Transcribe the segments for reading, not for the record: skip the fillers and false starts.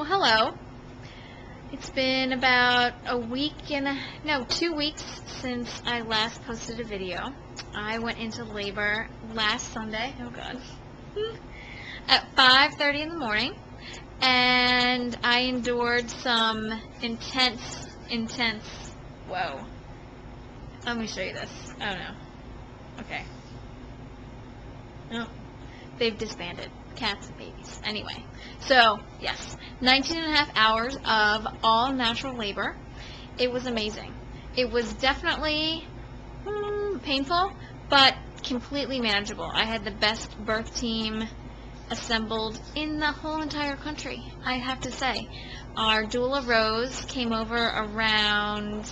Hello. It's been about a week and 2 weeks since I last posted a video. I went into labor last Sunday, oh god, at 5:30 in the morning, and I endured some intense, whoa. Let me show you this. Oh no. Okay. Oh, they've disbanded. Cats and babies. Anyway, so yes, 19.5 hours of all natural labor. It was amazing. It was definitely painful, but completely manageable. I had the best birth team assembled in the whole entire country, I have to say. Our doula Rose came over around,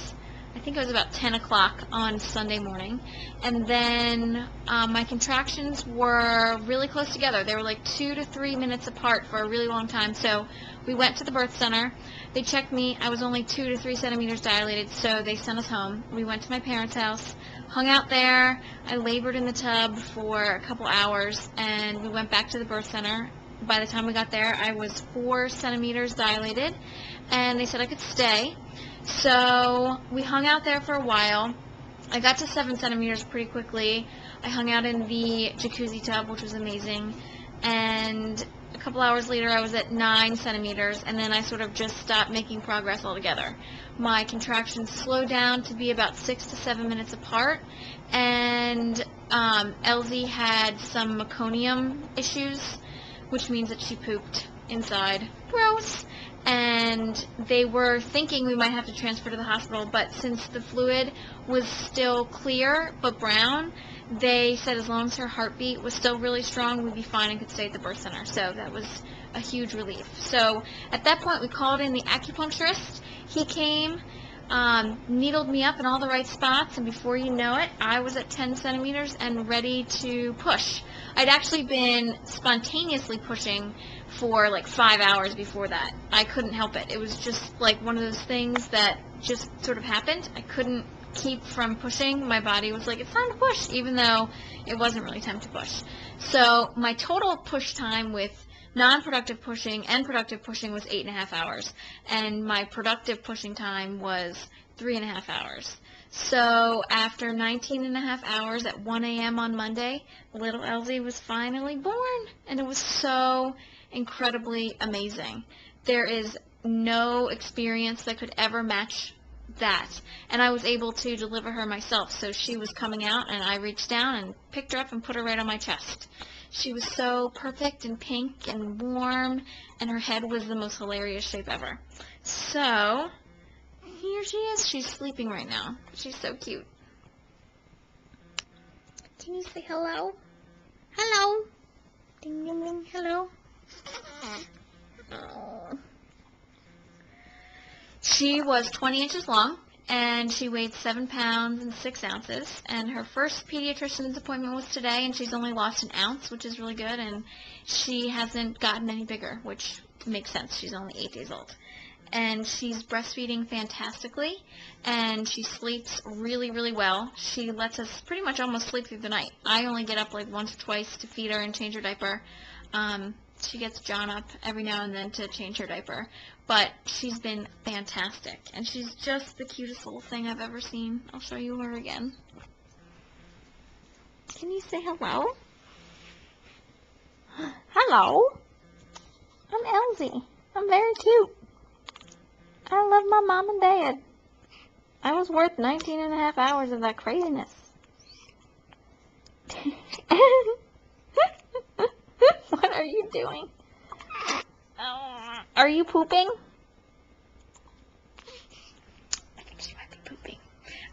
I think it was about 10 o'clock on Sunday morning, and then my contractions were really close together. They were like 2 to 3 minutes apart for a really long time, so we went to the birth center. They checked me. I was only 2 to 3 centimeters dilated, so they sent us home. We went to my parents' house, hung out there. I labored in the tub for a couple hours, and we went back to the birth center. By the time we got there, I was 4 centimeters dilated, and they said I could stay. So we hung out there for a while. I got to 7 centimeters pretty quickly. I hung out in the jacuzzi tub, which was amazing. And a couple hours later, I was at 9 centimeters, and then I sort of just stopped making progress altogether. My contractions slowed down to be about 6 to 7 minutes apart, and Elzie had some meconium issues, which means that she pooped inside. Gross. And they were thinking we might have to transfer to the hospital, but since the fluid was still clear but brown, they said as long as her heartbeat was still really strong, we'd be fine and could stay at the birth center. So that was a huge relief. So at that point, we called in the acupuncturist. He came, needled me up in all the right spots, and before you know it, I was at 10 centimeters and ready to push. I'd actually been spontaneously pushing for like 5 hours before that. I couldn't help it. It was just like one of those things that just sort of happened. I couldn't keep from pushing. My body was like, it's time to push, even though it wasn't really time to push. So my total push time with non-productive pushing and productive pushing was 8.5 hours, and my productive pushing time was 3.5 hours. So after 19.5 hours at 1 a.m. on Monday, little Elzie was finally born, and it was so incredibly amazing. There is no experience that could ever match that, and I was able to deliver her myself. So she was coming out, and I reached down and picked her up and put her right on my chest. She was so perfect and pink and warm, and her head was the most hilarious shape ever. So here she is. She's sleeping right now. She's so cute. Can you say hello? Hello. Ding ding ding. Hello. Oh. She was 20 inches long, and she weighed 7 pounds and 6 ounces, and her first pediatrician's appointment was today, and she's only lost an ounce, which is really good, and she hasn't gotten any bigger, which makes sense. She's only 8 days old. And she's breastfeeding fantastically, and she sleeps really, really well. She lets us pretty much almost sleep through the night. I only get up like once or twice to feed her and change her diaper. She gets John up every now and then to change her diaper, but she's been fantastic, and she's just the cutest little thing I've ever seen. I'll show you her again. Can you say hello? Hello. I'm Elzie. I'm very cute. I love my mom and dad. I was worth 19.5 hours of that craziness. What are you doing? Are you pooping? I think she might be pooping.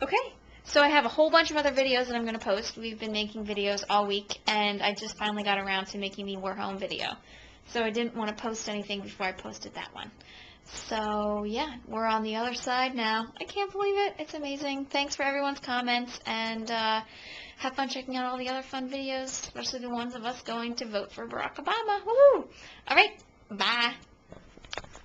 Okay, so I have a whole bunch of other videos that I'm going to post. We've been making videos all week, and I just finally got around to making the We're Home video. So I didn't want to post anything before I posted that one. So yeah, we're on the other side now. I can't believe it. It's amazing. Thanks for everyone's comments, and have fun checking out all the other fun videos, especially the ones of us going to vote for Barack Obama. Woo! All right, bye.